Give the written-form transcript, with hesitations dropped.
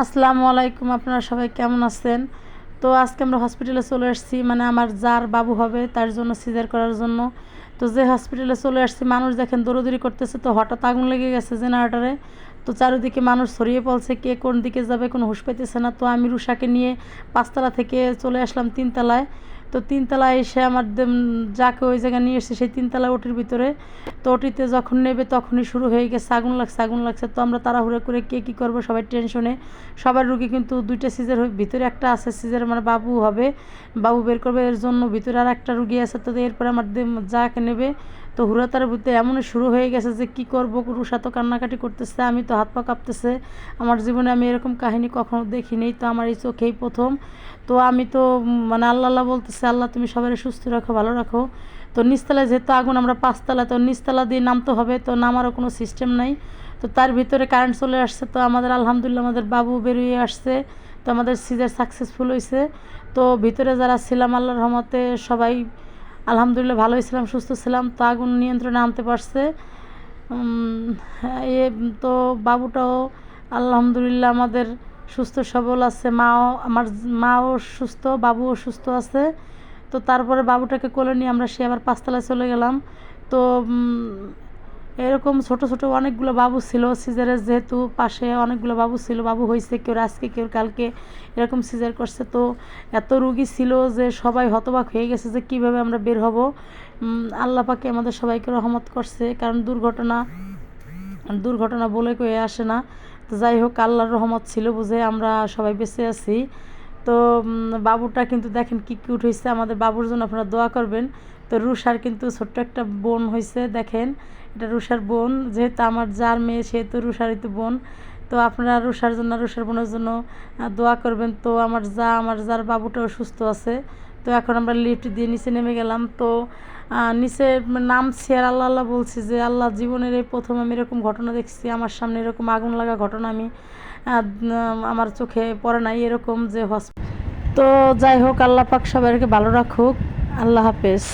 আসসালামু আলাইকুম, আপনারা সবাই কেমন আছেন? তো আজকে আমরা হসপিটালে চলে আসছি, মানে আমার যার বাবু হবে তার জন্য সিজার করার জন্য। তো যে হসপিটালে চলে আসছি, মানুষ দেখেন দৌড়াদৌড়ি করতেছে। তো হঠাৎ আগুন লেগে গেছে জেনারেটরে। তো চারিদিকে মানুষ ছড়িয়ে পড়ছে, কে কোন দিকে যাবে কোনো হুঁশ পাইতেছে না। তো আমি রুষাকে নিয়ে 5তলা থেকে চলে আসলাম 3তলায়। তো 3তলায় এসে আমার যাকে ওই জায়গায় নিয়ে এসেছে সেই 3তলা ওটির ভিতরে। তো ওটিতে যখন নেবে তখনই শুরু হয়ে গেছে আগুন লাগছে আগুন লাগছে। তো আমরা তাড়াহুড়ো করে কে কী করবো সবাই টেনশনে। সবার রুগী কিন্তু 2টা সিজার ভিতরে একটা আছে সিজার, মানে বাবু হবে, বাবু বের করবে, এর জন্য ভিতরে আর একটা রুগী আছে। তো এরপরে আমার যাকে নেবে। তো হুড়াতার ভিতরে এমনই শুরু হয়ে গেছে যে কি করবো, রুষা তো কান্নাকাটি করতেছে, আমি তো হাত পা কাঁপতেছে। আমার জীবনে আমি এরকম কাহিনী কখনো দেখিনি, তো আমার এই চোখেই প্রথম। তো আমি তো মানে আল্লাহ আল্লাহ বলতেছে, আল্লাহ তুমি সবাই সুস্থ রাখো, ভালো রাখো। তো নিচতলায় যেহেতু আগুন, আমরা 5তলা, তো নিচতলা দিয়ে নামতে হবে, তো নামারও কোনো সিস্টেম নাই। তো তার ভিতরে কারেন্ট চলে আসছে। তো আমাদের আলহামদুলিল্লাহ আমাদের বাবু বেরিয়ে আসছে। তো আমাদের সিজার সাকসেসফুল হয়েছে। তো ভিতরে যারা ছিলাম আল্লাহর রহমতে সবাই আলহামদুলিল্লাহ ভালোই ছিলাম, সুস্থ ছিলাম। তো আগুন নিয়ন্ত্রণে আনতে পারছে। এ তো বাবুটাও আলহামদুলিল্লাহ আমাদের সুস্থ সবল আছে, আমার মাও সুস্থ, বাবুও সুস্থ আছে। তো তারপরে বাবুটাকে কোলে নিয়ে আমরা আবার 5তলায় চলে গেলাম। তো এরকম ছোট ছোট অনেকগুলো বাবু ছিল সিজারের, যেহেতু পাশে অনেকগুলো বাবু ছিল, বাবু হয়েছে কেউ আজকে কেউ কালকে এরকম সিজার করছে। তো এত রুগী ছিল যে সবাই হতবাক হয়ে গেছে যে কিভাবে আমরা বের হব। আল্লাহ পাকে আমাদের সবাইকে রহমত করছে, কারণ দুর্ঘটনা দুর্ঘটনা বলে কয়ে আসে না। তো যাই হোক, আল্লাহর রহমত ছিল বুঝে আমরা সবাই বেঁচে আছি। তো বাবুটা কিন্তু দেখেন কি কিউট হয়েছে, আমাদের বাবুর জন্য আপনারা দোয়া করবেন। তো রুষার কিন্তু ছোট্ট একটা বোন হয়েছে, দেখেন এটা রুষার বোন, যেহেতু আমার যার মেয়ে সেহেতু রুষারই তো বোন। তো আপনারা রুষার জন্য, রুষার বোনের জন্য দোয়া করবেন। তো আমার যার বাবুটাও সুস্থ আছে। তো এখন আমরা লিফট দিয়ে নিচে নেমে গেলাম। তো নিচে নামছি আর আল্লাহ আল্লাহ বলছি যে আল্লাহ, জীবনের এই প্রথম আমি এরকম ঘটনা দেখছি, আমার সামনে এরকম আগুন লাগা ঘটনা আমি আমার চোখে পড়ে নাই এরকম যে তো যাই হোক, আল্লাহ পাক সবাইকে ভালো রাখুক। আল্লাহ হাফেজ।